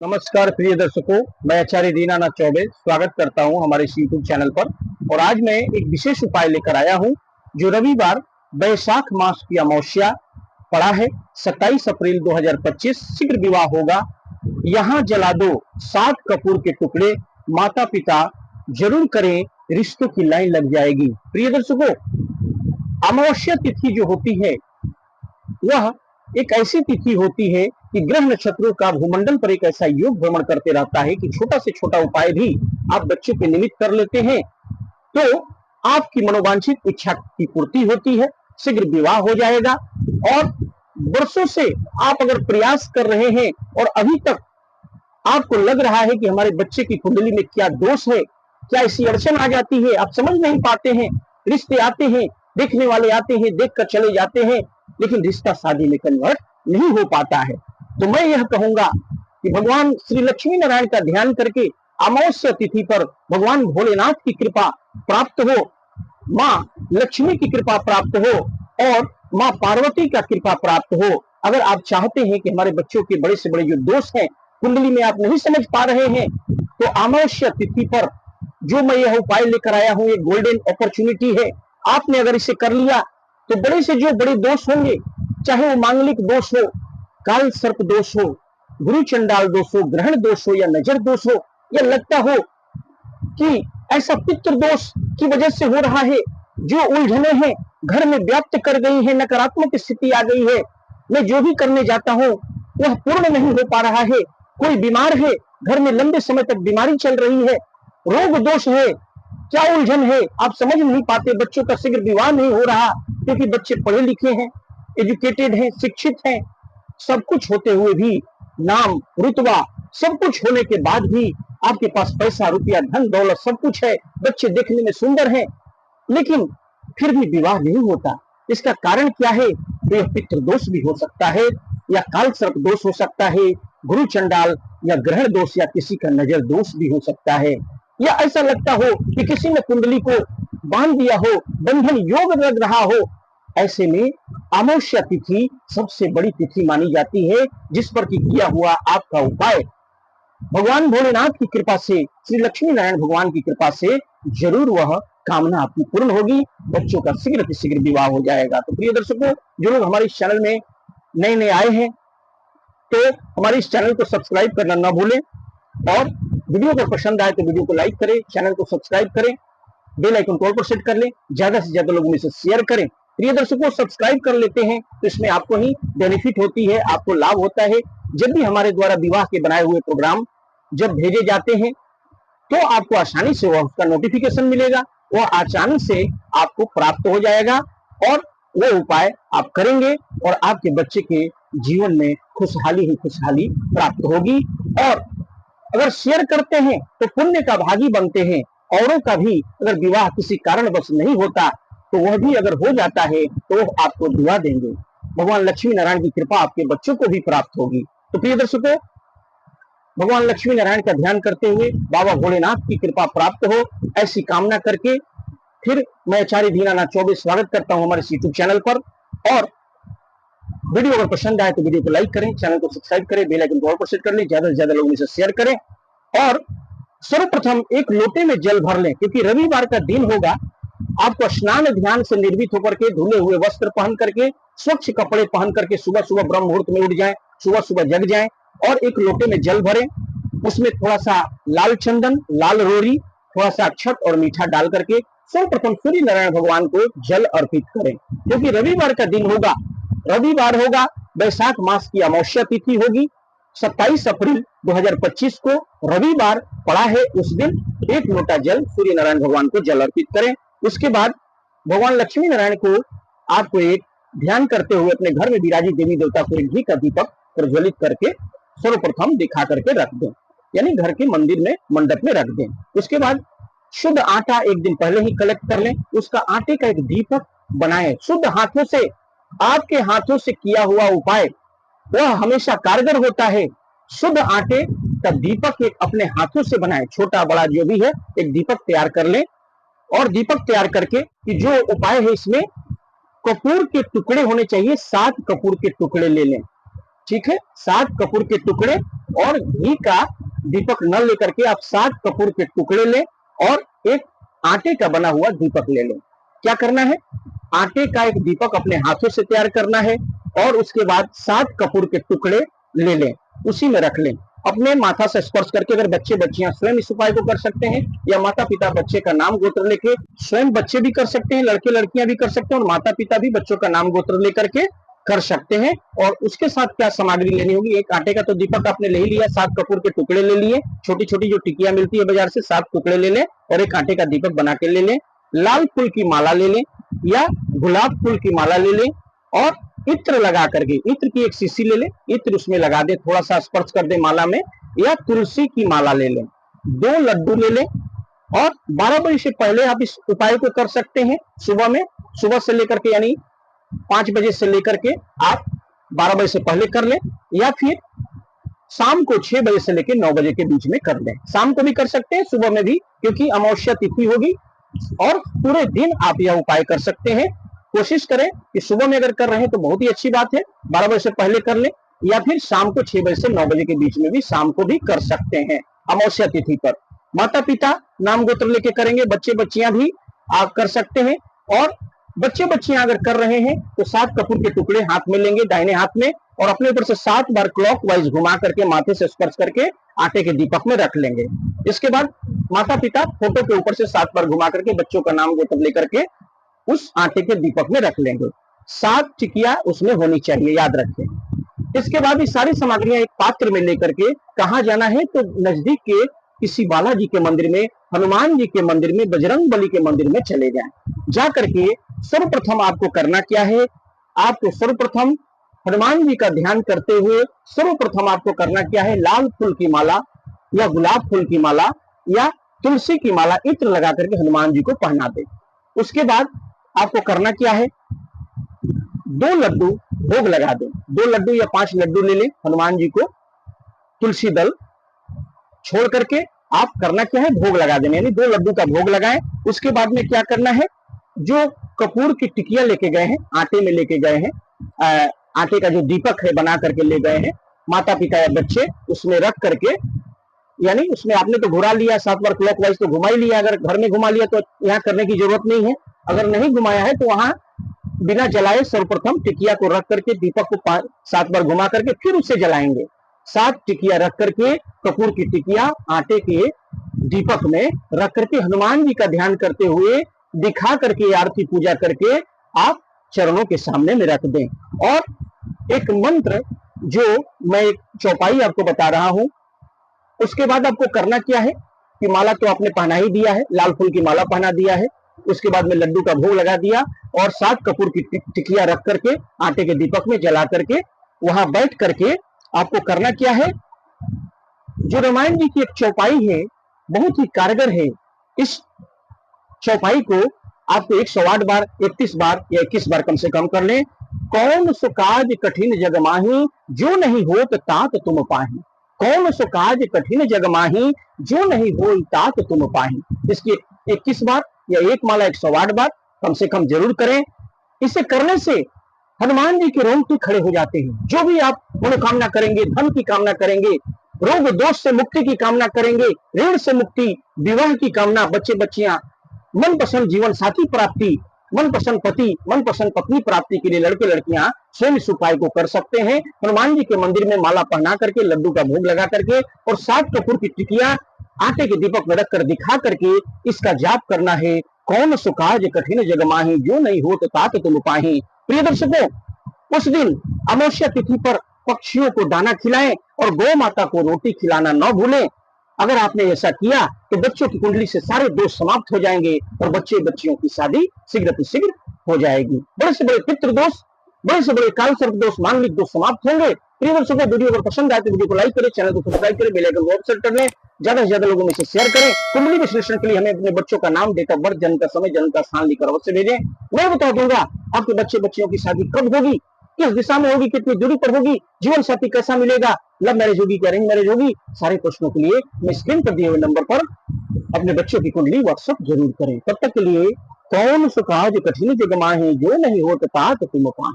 नमस्कार प्रिय दर्शकों, मैं आचार्य दीनानाथ चौबे स्वागत करता हूं हमारे इस यूट्यूब चैनल पर। और आज मैं एक विशेष उपाय लेकर आया हूं जो रविवार बैसाख मास की अमावस्या पड़ा है 27 अप्रैल 2025। शीघ्र विवाह होगा। यहां जला दो 7 कपूर के टुकड़े, माता पिता जरूर करें, रिश्तों की लाइन लग जाएगी। प्रिय दर्शकों, अमावस्या तिथि जो होती है वह एक ऐसी तिथि होती है कि ग्रह नक्षत्रों का भूमंडल पर एक ऐसा योग भ्रमण करते रहता है कि छोटा से छोटा उपाय भी आप बच्चे के निमित्त कर लेते हैं तो आपकी मनोवांछित इच्छा की पूर्ति होती है, शीघ्र विवाह हो जाएगा। और वर्षों से आप अगर प्रयास कर रहे हैं और अभी तक आपको लग रहा है कि हमारे बच्चे की कुंडली में क्या दोष है, क्या ऐसी अड़चन आ जाती है, आप समझ नहीं पाते हैं, रिश्ते आते हैं, देखने वाले आते हैं, देखकर चले जाते हैं, लेकिन रिश्ता शादी में कन्वर्ट नहीं हो पाता है, तो मैं यह कहूंगा कि भगवान श्री लक्ष्मी नारायण का ध्यान करके अमावस्या तिथि पर भगवान भोलेनाथ की कृपा प्राप्त हो, माँ लक्ष्मी की कृपा प्राप्त हो और माँ पार्वती का कृपा प्राप्त हो। अगर आप चाहते हैं कि हमारे बच्चों के बड़े से बड़े जो दोष हैं कुंडली में आप नहीं समझ पा रहे हैं, तो अमावस्या तिथि पर जो मैं यह उपाय लेकर आया हूं, ये गोल्डन अपॉर्चुनिटी है। आपने अगर इसे कर लिया तो बड़े से जो बड़े दोष होंगे, चाहे वो मांगलिक दोष हो, काल सर्प दोष हो, गुरु चंडाल दोष हो, ग्रहण दोष हो या नजर दोष हो, या लगता हो कि ऐसा पितृ दोष की वजह से हो रहा है, जो उलझने हैं घर में व्याप्त कर गई है, नकारात्मक स्थिति आ गई है, मैं जो भी करने जाता हूं वह पूर्ण नहीं हो पा रहा है, कोई बीमार है, घर में लंबे समय तक बीमारी चल रही है, रोग दोष है, क्या उलझन है, आप समझ नहीं पाते, बच्चों का शीघ्र विवाह नहीं हो रहा क्योंकि बच्चे पढ़े लिखे हैं, एजुकेटेड हैं, शिक्षित हैं, सब कुछ होते हुए भी, नाम रुतबा सब कुछ होने के बाद भी आपके पास पैसा रुपया धन दौलत सब कुछ है, बच्चे देखने में सुंदर हैं, लेकिन फिर भी विवाह नहीं होता। इसका कारण क्या है? तो यह पितृ दोष भी हो सकता है, या काल सर्प दोष हो सकता है, गुरु चंडाल या ग्रहण दोष, या किसी का नजर दोष भी हो सकता है, या ऐसा लगता हो कि किसी ने कुंडली को बांध दिया हो, बंधन योग लग रहा हो। ऐसे में अमावस्या तिथि सबसे बड़ी तिथि मानी जाती है, जिस पर कि किया हुआ आपका उपाय भगवान भोलेनाथ की कृपा से, श्री लक्ष्मी नारायण भगवान की कृपा से जरूर वह कामना आपकी पूर्ण होगी, बच्चों का शीघ्र से शीघ्र विवाह हो जाएगा। तो प्रिय दर्शकों, जो लोग हमारे इस चैनल में नए नए आए हैं तो हमारे इस चैनल को सब्सक्राइब करना ना भूलें, और वीडियो को पसंद आए तो वीडियो को लाइक करें, चैनल को सब्सक्राइब करें, बेल आइकन कॉल पर सेट कर लें, ज्यादा से ज्यादा लोगों में से शेयर करें। प्रिय दर्शकों, सब्सक्राइब कर लेते हैं तो इसमें आपको ही बेनिफिट होती है, आपको लाभ होता है। जब भी हमारे द्वारा विवाह के बनाए हुए प्रोग्राम जब भेजे जाते हैं तो आपको आसानी से वह उसका नोटिफिकेशन मिलेगा, वह आसानी से आपको प्राप्त हो जाएगा, और वो उपाय आप करेंगे और आपके बच्चे के जीवन में खुशहाली ही खुशहाली प्राप्त होगी। और अगर शेयर करते हैं तो पुण्य का भागी बनते हैं। औरों का भी अगर विवाह किसी कारणवश नहीं होता तो वह भी अगर हो जाता है तो वह आपको दुआ देंगे, भगवान लक्ष्मी नारायण की कृपा आपके बच्चों को भी प्राप्त होगी। तो प्रिय दर्शकों, भगवान लक्ष्मी नारायण का ध्यान करते हुए बाबा भोलेनाथ की कृपा प्राप्त हो, ऐसी कामना करके फिर मैं आचार्य दीनानाथ चौबे स्वागत करता हूं हमारे यूट्यूब चैनल पर। और वीडियो अगर पसंद आए तो वीडियो को लाइक करें, चैनल को सब्सक्राइब करें, बेल आइकन को ऑल पर सेट कर लें, ज्यादा से ज्यादा लोगों से शेयर करें, और सर्वप्रथम एक लोटे में जल भर लें, क्योंकि रविवार का दिन होगा। आपको स्नान ध्यान से निर्भीत होकर के धुले हुए वस्त्र पहन करके, स्वच्छ कपड़े पहन करके सुबह सुबह ब्रह्म मुहूर्त में उठ जाएं, सुबह सुबह जग जाएं और एक लोटे में जल भरें, उसमें थोड़ा सा लाल चंदन, लाल रोरी, थोड़ा सा अक्षत और मीठा डाल करके सर्वप्रथम सूर्य नारायण भगवान को जल अर्पित करें, क्योंकि रविवार का दिन होगा, रविवार होगा, बैसाख मास की अमावस्या तिथि होगी, 27 अप्रैल 2025 को रविवार पड़ा है। उस दिन एक लोटा जल सूर्य नारायण भगवान को जल अर्पित करें। उसके बाद भगवान लक्ष्मी नारायण को आपको एक ध्यान करते हुए अपने घर में विराजी देवी देवता को एक घी का दीपक प्रज्वलित करके सर्वप्रथम दिखा करके रख दें, यानी घर के मंदिर में मंडप में रख दें। उसके बाद शुद्ध आटा एक दिन पहले ही कलेक्ट कर लें, उसका आटे का एक दीपक बनाएं। शुद्ध हाथों से, आपके हाथों से किया हुआ उपाय वह हमेशा कारगर होता है। शुद्ध आटे का दीपक एक अपने हाथों से बनाएं, छोटा बड़ा जो भी है, एक दीपक तैयार कर लें, और दीपक तैयार करके कि जो उपाय है इसमें कपूर के टुकड़े होने चाहिए, 7 कपूर के टुकड़े ले लें, ठीक है, 7 कपूर के टुकड़े और घी का दीपक न लेकर के आप 7 कपूर के टुकड़े लें और एक आटे का बना हुआ दीपक ले लें। क्या करना है, आटे का एक दीपक अपने हाथों से तैयार करना है और उसके बाद 7 कपूर के टुकड़े ले लें, उसी में रख लें। अपने माथा से स्पर्श करके, अगर बच्चे बच्चियां स्वयं इस उपाय को कर सकते हैं या माता पिता बच्चे का नाम गोत्र लेके, स्वयं बच्चे भी कर सकते हैं, लड़के लड़कियां भी कर सकते हैं और माता पिता भी बच्चों का नाम गोत्र लेकर के कर सकते हैं। और उसके साथ क्या सामग्री लेनी होगी, एक आटे का तो दीपक आपने ले ही लिया, 7 कपूर के टुकड़े ले लिए, छोटी छोटी जो टिकिया मिलती है बाजार से 7 टुकड़े ले लें और एक आटे का दीपक बना के ले लें। लाल फूल की माला ले लें या गुलाब फूल की माला ले लें और इत्र लगा करके, इत्र की एक शीशी ले लें, इत्र उसमें लगा दे, थोड़ा सा स्पर्श कर दे माला में, या तुलसी की माला ले लें, 2 लड्डू ले लें और 12 बजे से पहले आप इस उपाय को कर सकते हैं। सुबह में, सुबह से लेकर के यानी 5 बजे से लेकर के आप 12 बजे से पहले कर लें या फिर शाम को 6 बजे से लेकर 9 बजे के बीच में कर लें। शाम को भी कर सकते हैं, सुबह में भी, क्योंकि अमावस्या तिथि होगी और पूरे दिन आप यह उपाय कर सकते हैं। कोशिश करें कि सुबह में अगर कर रहे हैं तो बहुत ही अच्छी बात है, 12 बजे से पहले कर लें या फिर शाम को 6 बजे से 9 बजे के बीच में भी शाम को भी कर सकते हैं अमावस्या तिथि पर। माता पिता नाम गोत्र लेके करेंगे, बच्चे बच्चियां भी आप कर सकते हैं। और बच्चे बच्चियां अगर कर रहे हैं तो 7 कपूर के टुकड़े हाथ में लेंगे, दाहिने हाथ में, और अपने ऊपर से 7 बार क्लॉकवाइज घुमा करके माथे से स्पर्श करके आटे के दीपक में रख लेंगे। इसके बाद माता पिता फोटो के ऊपर से 7 बार घुमा करके बच्चों का नाम गोत्र लेकर के उस आटे के दीपक में रख लेंगे। 7 टिकिया उसमें होनी चाहिए, याद रखें। इसके बाद ये सारी सामग्रियां एक पात्र में लेकर के कहाँ जाना है, तो नजदीक के किसी बालाजी के मंदिर में, हनुमान जी के मंदिर में, बजरंग बली के मंदिर में चले जाएं। जा करके सर्वप्रथम आपको करना क्या है, आपको सर्वप्रथम हनुमान जी का ध्यान करते हुए सर्वप्रथम आपको करना क्या है, लाल फूल की माला या गुलाब फूल की माला या तुलसी की माला इत्र लगा करके हनुमान जी को पहना दे। उसके बाद आपको करना क्या है, 2 लड्डू भोग लगा दे, 2 लड्डू या 5 लड्डू ले ले हनुमान जी को, तुलसी दल छोड़ करके आप करना क्या है, भोग लगा देना, यानी 2 लड्डू का भोग लगाएं। उसके बाद में क्या करना है, जो कपूर की टिकिया लेके गए हैं, आटे में लेके गए हैं, आटे का जो दीपक है बना करके ले गए हैं, माता पिता या बच्चे उसमें रख करके, यानी उसमें आपने तो घुरा लिया, 7 बार क्लॉकवाइज तो घुमा ही लिया, अगर घर में घुमा लिया तो यहाँ करने की जरूरत नहीं है। अगर नहीं घुमाया है तो वहां बिना जलाए सर्वप्रथम टिकिया को रख करके दीपक को 7 बार घुमा करके फिर उसे जलाएंगे। 7 टिकिया रख करके, कपूर की टिकिया आटे के दीपक में रख करके हनुमान जी का ध्यान करते हुए दिखा करके आरती पूजा करके आप चरणों के सामने में रख दें। और एक मंत्र जो मैं एक चौपाई आपको बता रहा हूं, उसके बाद आपको करना क्या है कि माला तो आपने पहना ही दिया है, लाल फूल की माला पहना दिया है, उसके बाद में लड्डू का भोग लगा दिया और 7 कपूर की टिकिया रख करके आटे के दीपक में जला करके वहां बैठ करके आपको करना क्या है, जो रामायण जी की एक चौपाई है बहुत ही कारगर है, इस चौपाई को आपको 108 बार, 31 बार या 21 बार कम से कम कर लें। कौन सो काज कठिन जग माही, जो नहीं होत तात तुम पाही। कौन सो काज कठिन जग माही, जो नहीं हो तात तुम पाही। इसकी 21 बार या एक माला 108 बार कम से कम जरूर करें। इसे करने से हनुमान जी के रोंगटे खड़े हो जाते हैं। जो भी आप मनोकामना करेंगे, धन की कामना करेंगे, रोग दोष से मुक्ति की कामना करेंगे, ऋण से मुक्ति, विवाह की कामना, बच्चे बच्चियां, मनपसंद जीवन साथी प्राप्ति, मनपसंद पति, मनपसंद पत्नी प्राप्ति के लिए लड़के लड़कियां स्वयं इस उपाय को कर सकते हैं। हनुमान जी के मंदिर में माला पहना करके, लड्डू का भोग लगा करके और 7 कपूर की टिकिया आटे के दीपक में रखकर दिखा करके इसका जाप करना है। कौन सो काज कठिन जग माही, जो नहीं होत तात तुम पाही। प्रिय दर्शकों, उस दिन अमावस्या तिथि पर पक्षियों को दाना खिलाएं और गौ माता को रोटी खिलाना न भूलें। अगर आपने ऐसा किया तो बच्चों की कुंडली से सारे दोष समाप्त हो जाएंगे और बच्चे बच्चियों की शादी शीघ्र शीघ्र हो जाएगी। बड़े से बड़े पितृ दोष, बड़े से बड़े काल सर्प दोष, मांगलिक दोष समाप्त होंगे। प्रिय दर्शकों, वीडियो अगर पसंद आए तो वीडियो को लाइक करें, चैनल को सब्सक्राइब करें, बेल आइकन को ऑल सेट कर लें, ज्यादा से ज्यादा लोगों में से शेयर करें। कुंडली विश्लेषण के लिए हमें अपने बच्चों का नाम, डेट ऑफ बर्थ, जन्म का समय, जन्म का स्थान लिखकर अवश्य भेजें। मैं बता दूंगा आपके बच्चे बच्चियों की शादी कब होगी, किस दिशा में होगी, कितनी दूरी पर होगी, जीवन साथी कैसा मिलेगा, लव मैरिज होगी कि अरेंज मैरिज होगी। सारे प्रश्नों के लिए मैं स्क्रीन पर दिए हुए नंबर पर अपने बच्चों की कुंडली व्हाट्सएप जरूर करें। तब तक के लिए कौन सो काज कठिन जग माही, जो नहीं होत तात तुम पाही।